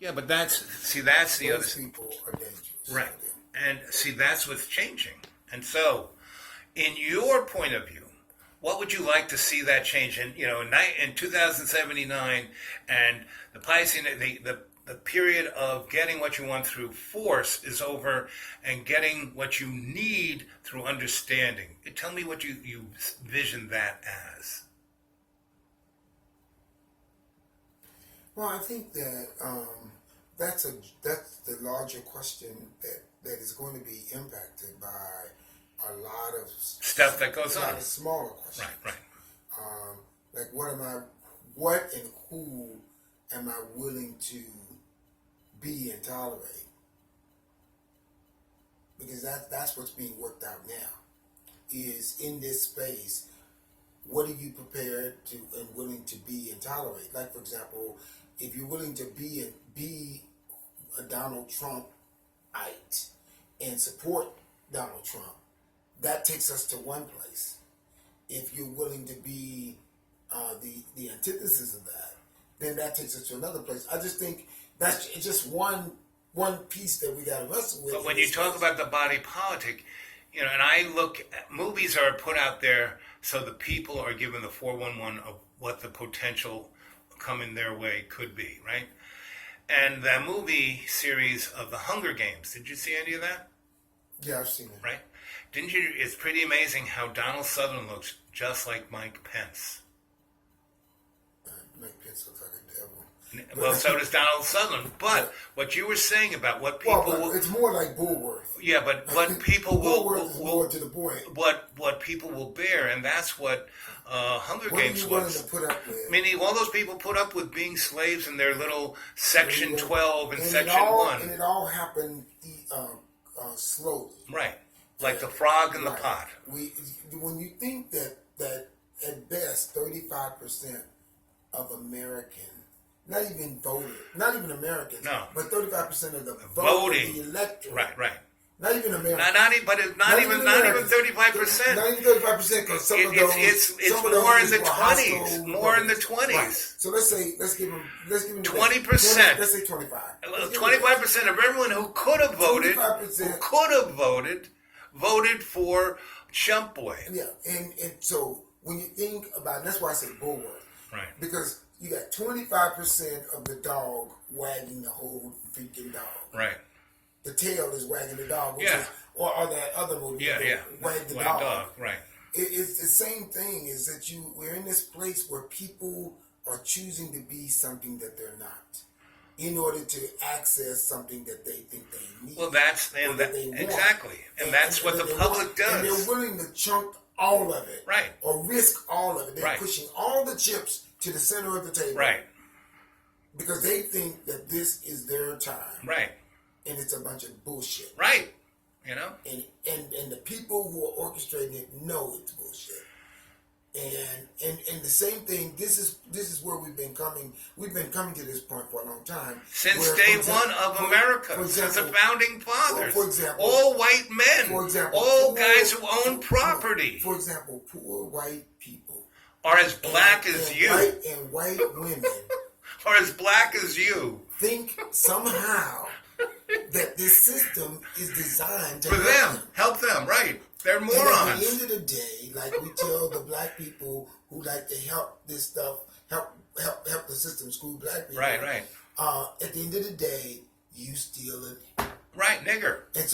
Yeah, but that's the other Those people are dangerous. right. And see, that's what's changing. And so, in your point of view, what would you like to see that change in? In 2079, and the Piscean, the period of getting what you want through force is over, and getting what you need through understanding. Tell me what you vision that as. Well, I think that that's the larger question that is going to be impacted by a lot of Stuff that goes a lot on. of smaller questions. Right. Like what and who am I willing to be and tolerate? Because that's what's being worked out now. Is in this space, what are you prepared to and willing to be and tolerate? Like, for example, if you're willing to be a Donald Trumpite and support Donald Trump, that takes us to one place. If you're willing to be the antithesis of that, then that takes us to another place. I just think that's just one piece that we got to wrestle with. But when you talk about the body politic, and I look at movies are put out there so the people are given the 411 of what the potential coming their way could be, right? And the movie series of the Hunger Games, did you see any of that? Yeah, I've seen it. Right? Didn't you? It's pretty amazing how Donald Sutherland looks just like Mike Pence. Mike Pence looks like a devil. Well, so does Donald Sutherland. But what you were saying about what people... Well, it's more like Bulworth. Yeah, but what people Bulworth is more to the point. What people will bear, and that's what Hunger Games what are you was. willing to put up with? Meaning, all those people put up with being slaves in their little Section 12 and Section 1. And it all happened slowly. Right. Like the frog in the pot. When you think that at best 35% of American, not even Americans, no, but 35% of the voting, the electorate, right. Not even American. Not even 35%. Not even 35%, because some of those it's more in the 20s. More in the 20s. Right. So let's give them 20%. Let's say 25. 25% of everyone who could have voted for Chump Boy. Yeah, and so when you think about, that's why I say Bulworth. Right. Because you got 25% of the dog wagging the whole freaking dog. Right. The tail is wagging the dog. Or that other movie. Wag the dog. Right. It's the same thing, is that we're in this place where people are choosing to be something that they're not, in order to access something that they think they need. Well, exactly. And that's what the public does. And they're willing to chunk all of it. Right. Or risk all of it. They're pushing all the chips to the center of the table. Right. Because they think that this is their time. Right. And it's a bunch of bullshit. Right. And the people who are orchestrating it know it's bullshit. And the same thing, this is where we've been coming to this point for a long time. Since day one of America, since the founding fathers. For example, all white men. For example, all guys who own property. For example, poor white people are as black as you. And white women are as black as you. Think somehow that this system is designed to help them, right? They're morons. And at the end of the day, like we tell the black people who like to help this stuff, help the system screw black people. Right. At the end of the day, you steal it. Right, nigger. And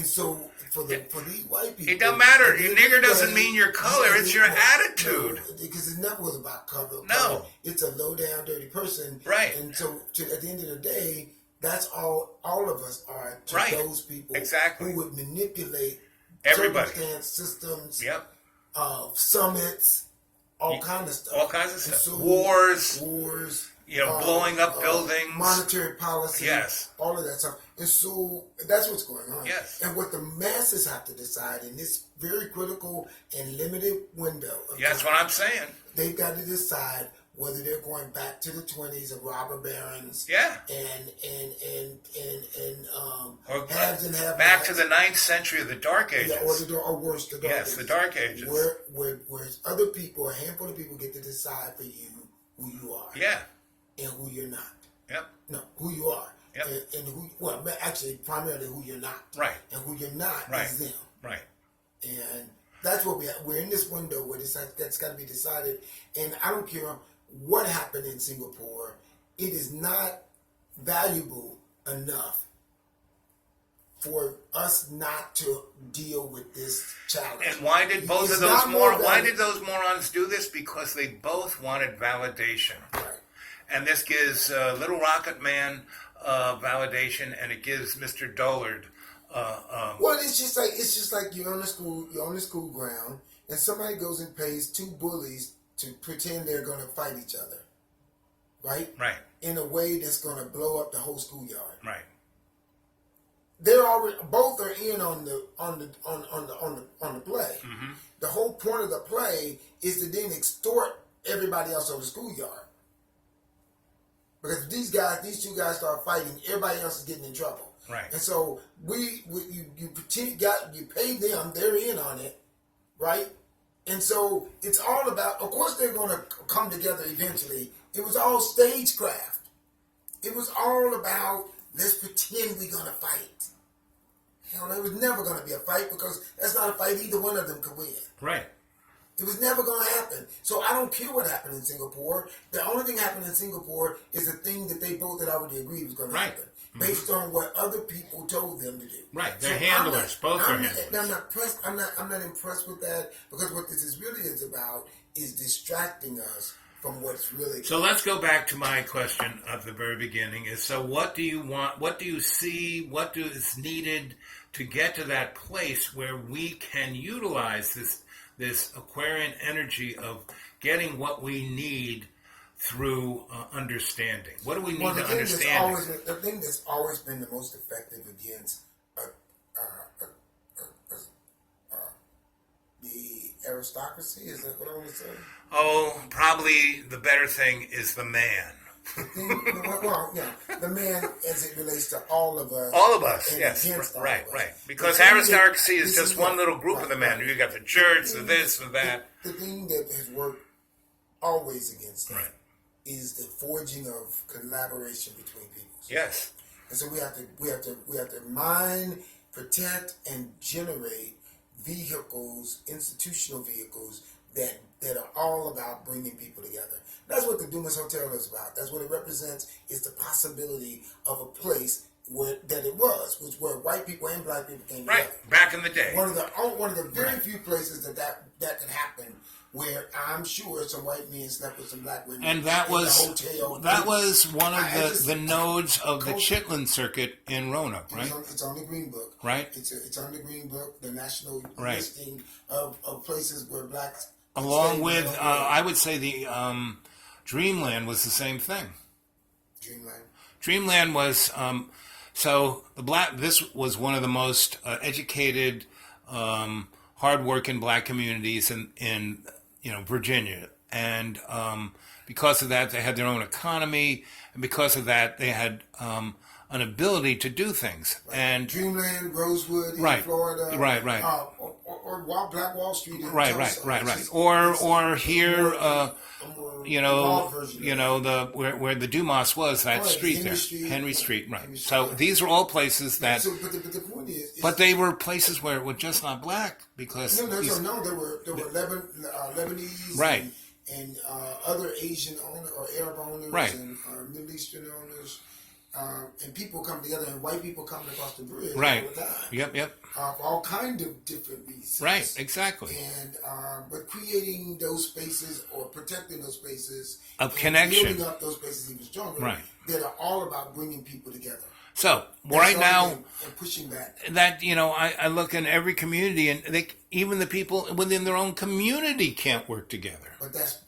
so for these white people, it doesn't matter. Your nigger doesn't mean your color; it's your attitude. Because it never was about color. No, it's a low down, dirty person. Right. And so at the end of the day, that's all of us are to those people who would manipulate everybody, circumstance, systems, summits, all kinds of stuff. All kinds of stuff. So, wars, blowing up buildings, monetary policy, all of that stuff. And so that's what's going on. Yes. And what the masses have to decide in this very critical and limited window of that's time, what I'm saying. They've got to decide whether they're going back to the 20s of robber barons, or haves and have back to the 9th century of the Dark Ages, or worse, the Dark Ages. the Dark Ages, where other people, a handful of people, get to decide for you who you are, and who you're not. Yep. No, who you are. Yep. And who, well, actually, primarily who you're not. Right. And who you're not Right. is them. Right. And that's what we're in this window where that's got to be decided. And I don't care what happened in Singapore, it is not valuable enough for us not to deal with this challenge. And why did both of those why did those morons do this? Because they both wanted validation. Right. And this gives Little Rocket Man validation, and it gives Mr. Dullard. Well, it's just like you're on the school ground, and somebody goes and pays two bullies to pretend they're going to fight each other, right? Right. In a way that's going to blow up the whole schoolyard. Right. They're already both are in on the play. Mm-hmm. The whole point of the play is to then extort everybody else over the schoolyard. Because if these two guys start fighting, everybody else is getting in trouble. Right. And so you pay them, they're in on it, right? And so it's all about, of course they're going to come together eventually. It was all stagecraft. It was all about, let's pretend we're going to fight. Hell, there was never going to be a fight because that's not a fight either one of them could win. Right. It was never going to happen. So I don't care what happened in Singapore. The only thing happened in Singapore is the thing that they both had already agreed was going to happen. Mm-hmm. Based on what other people told them to do. Right. They're handlers. Both are handlers. I'm not impressed with that, because what this is about is distracting us from what's really. So let's go back to my question at the very beginning. Is so what do you want? What do you see? What is needed to get to that place where we can utilize this Aquarian energy of getting what we need through understanding? What do we need to understand? The thing that's always been the most effective against the aristocracy, is that what I want to say? Oh, probably the better thing is the man. The man as it relates to all of us. All of us, yes. Right. Because aristocracy is just one little group of the men. You got the church, the this, the that. The thing that has worked always against that is the forging of collaboration between peoples. Yes. And so we have to mine, protect, and generate vehicles, institutional vehicles that are all about bringing people together. That's what the Dumas Hotel is about. That's what it represents, is the possibility of a place where where white people and black people came together. Right, back in the day. One of the very few places that can happen, where I'm sure some white men slept with some black women. And that was one of the nodes of the Chitlin Circuit in Roanoke, right? It's on the Green Book. Right. It's on the Green Book, the national listing of places where blacks. Along with, I would say the Dreamland was the same thing. Dreamland was, this was one of the most educated, hardworking black communities in Virginia. And because of that, they had their own economy. And because of that, they had an ability to do things. Right. And Dreamland, Rosewood in Florida. Right. Or Black Wall Street in right. Or here, where the Dumas was, that street there, Henry Street, right? So these are all places that. But the point is, but they were places where it was just not black because. There were Lebanese, right, and other Asian owners or Arab owners, right, and Middle Eastern owners. And people come together, and white people coming across the bridge right. all the time. Yep. For all kind of different reasons. Right, exactly. And but creating those spaces or protecting those spaces of connection, building up those spaces even stronger. Right. That are all about bringing people together. So right now, and pushing back. That I look in every community, and even the people within their own community can't work together. But that's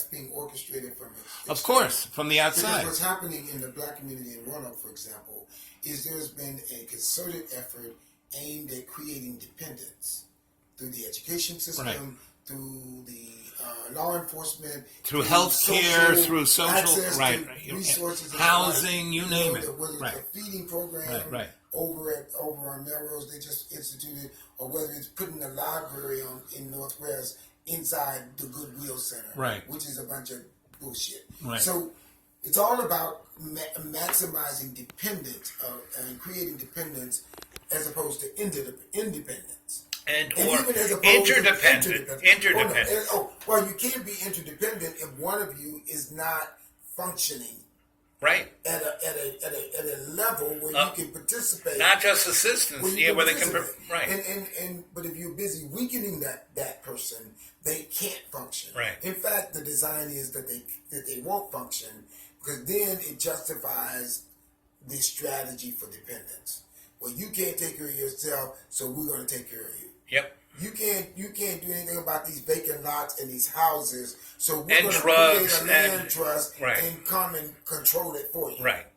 being orchestrated from it. Of course, from the outside. Because what's happening in the black community in Roanoke, for example, is there's been a concerted effort aimed at creating dependence through the education system, through the law enforcement, through health care, through social, access to resources, housing, you name it. Whether it's a feeding program over on Melrose they just instituted, or whether it's putting a library in Northwest inside the Goodwill Center, which is a bunch of bullshit. Right. So It's all about maximizing dependence and creating dependence as opposed to independence. And And or even as opposed interdependent. to Interdependent. well, you can't be interdependent if one of you is not functioning Right. at a level where you can participate. Not just assistance. Where they can. Right. But if you're busy weakening that person, they can't function. Right. In fact, the design is that they won't function because then it justifies the strategy for dependence. Well, you can't take care of yourself, so we're going to take care of you. Yep. You can't do anything about these vacant lots and these houses, so we're going to drugs create a land trust right. and come and control it for you. Right.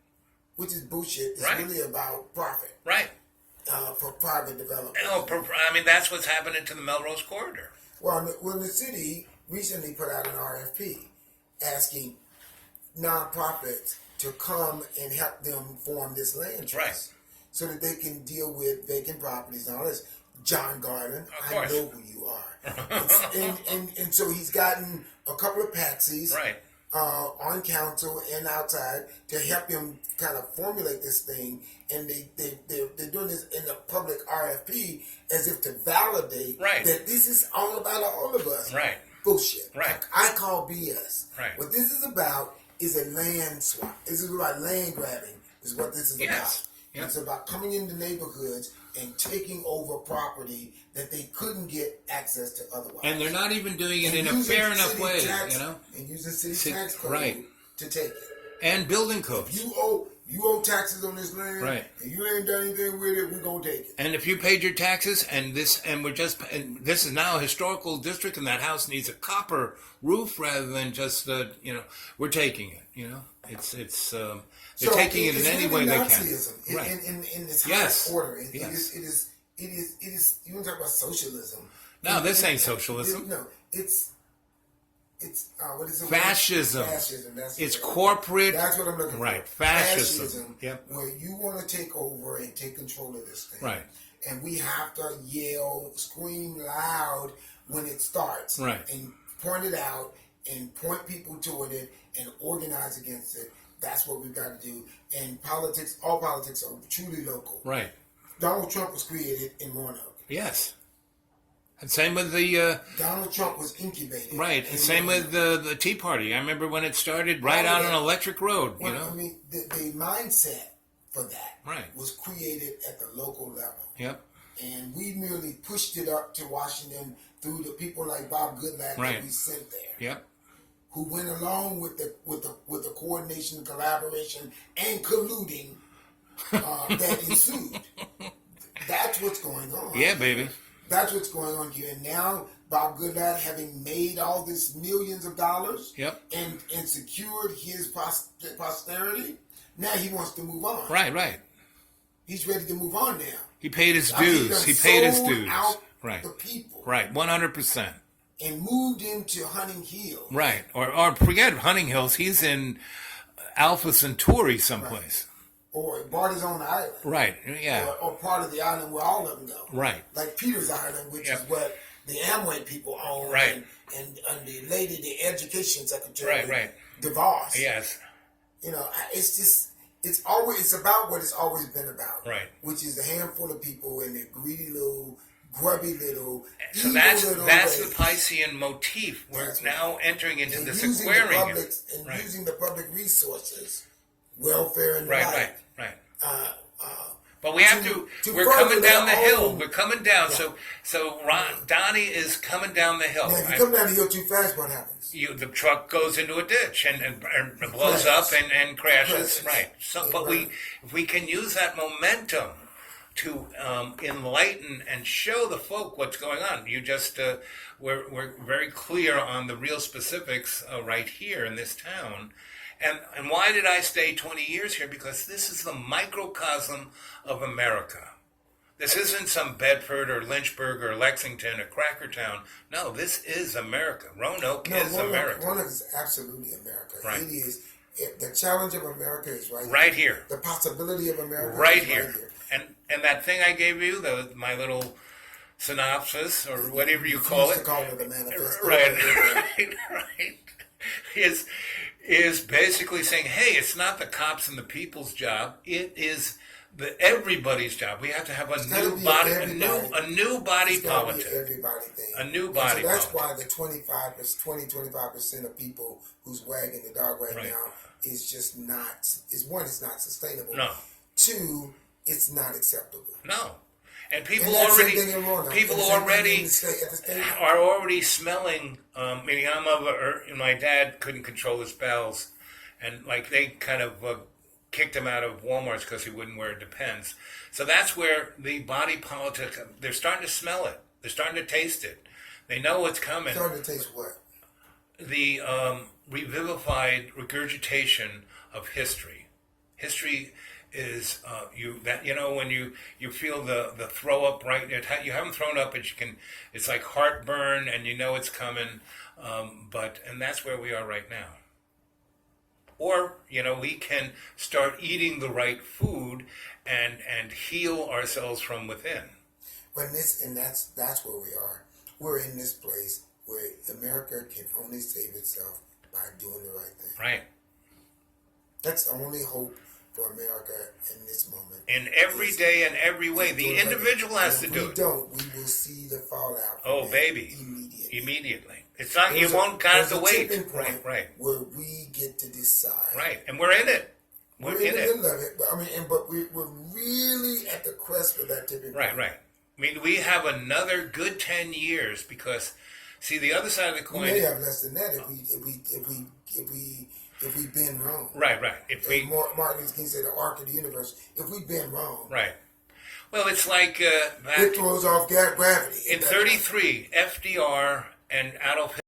Which is bullshit. It's right. really about profit. Right. For private development. I mean, that's what's happening to the Melrose Corridor. Well, the city recently put out an RFP asking nonprofits to come and help them form this land trust. Right. So that they can deal with vacant properties and all this. John Garland, I know who you are. and so he's gotten a couple of patsies right. On council and outside to help him kind of formulate this thing. And they're doing this in the public RFP as if to validate right. that this is all about all of us. Right. Bullshit. Right. I call BS. Right. What this is about is a land swap. This is about land grabbing is what this is about. Yep. It's about coming into neighborhoods and taking over property that they couldn't get access to otherwise. And they're not even doing it in a fair enough way, And using city tax code right. to take it. And building codes. If you owe taxes on this land, right. and you ain't done anything with it, we're gonna take it. And if you paid your taxes, and this is now a historical district, and that house needs a copper roof rather than just we're taking it. They're taking it in any way they can. Nazism right. in its yes. highest order. It yes. is. You want to talk about socialism? No, this ain't socialism. It's what is it? Fascism. Fascism. It's corporate. That's what I'm looking for. Right. Fascism. Yep. Where you want to take over and take control of this thing. Right. And we have to yell, scream loud when it starts. Right. And point it out and point people toward it and organize against it. That's what we've got to do. And all politics are truly local. Right. Donald Trump was created in Roanoke. Yes. And same with the... Donald Trump was incubated. Right. And same with the Tea Party. I remember when it started right out on Electric Road, I mean, the mindset for that right. was created at the local level. Yep. And we merely pushed it up to Washington through the people like Bob Goodlatte right. that we sent there. Yep. Who went along with the coordination, collaboration, and colluding that ensued. That's what's going on. Yeah, baby. That's what's going on here. And now Bob Goodlatte, having made all this millions of dollars yep. and secured his posterity, now he wants to move on. Right, right. He's ready to move on now. He paid his dues. He paid his dues. Out right. the people. Right, 100%. And moved into Hunting Hill. Right. Or forget Hunting Hills. He's in Alpha Centauri someplace. Right. Or Barty's own island. Right, yeah. Or part of the island where all of them go. Right. Like Peter's Island, which yep. is what the Amway people own. Right. And the lady, the education secretary, right, right. DeVos. Yes. It's just, it's about what it's always been about. Right. Which is a handful of people and their greedy little, grubby little, so that's the Piscean motif. We're now entering into this aquarium. And using the public resources, welfare and right. But we have to we're coming down the hill. We're coming down. Yeah. So Donnie is coming down the hill. Now, if you come down the hill too fast, what happens? The truck goes into a ditch and blows up and crashes. Right. So, but if we can use that momentum to enlighten and show the folk what's going on. You just we're very clear on the real specifics right here in this town. And why did I stay 20 years here? Because this is the microcosm of America. This isn't some Bedford or Lynchburg or Lexington or Crackertown. No, this is America. Roanoke is America. Roanoke is absolutely America. Right. It is. The challenge of America is right here. The possibility of America right is here. Right here. And that thing I gave you, my little synopsis or whatever you call it. To call it the manifesto. Right. Is is basically saying, hey, it's not the cops and the people's job. It is everybody's job. We have to have a new body, a new body politic. Everybody thing. A new body so that's politic. why the 25% of people who's wagging the dog right now is just not, is one, it's not sustainable. No. Two, it's not acceptable. No. And people already are already smelling. My dad couldn't control his bowels, and like they kind of kicked him out of Walmart's because he wouldn't wear Depends. So that's where the body politic. They're starting to smell it. They're starting to taste it. They know what's coming. Starting to taste what? The revivified regurgitation of history. History is when you feel the throw up right. You haven't thrown up, but you can. It's like heartburn, and you know it's coming. And that's where we are right now. Or we can start eating the right food and heal ourselves from within. But that's where we are. We're in this place where America can only save itself by doing the right thing. Right. That's the only hope for America in this moment. In every day and every way. The individual has to do it. If we don't, we will see the fallout. Oh, baby. Immediately. It's not, you won't have to wait. Right. Where we get to decide. Right. And we're in it. We're in the middle of it. But we're really at the crest of that tipping point. Right. I mean, we have another good 10 years because, see, the other side of the coin. We may have less than that if we've been wrong. Right. Martin Luther King said the arc of the universe. If we've been wrong. Right. Well, it's like it throws off gravity. In 1933, FDR and Adolf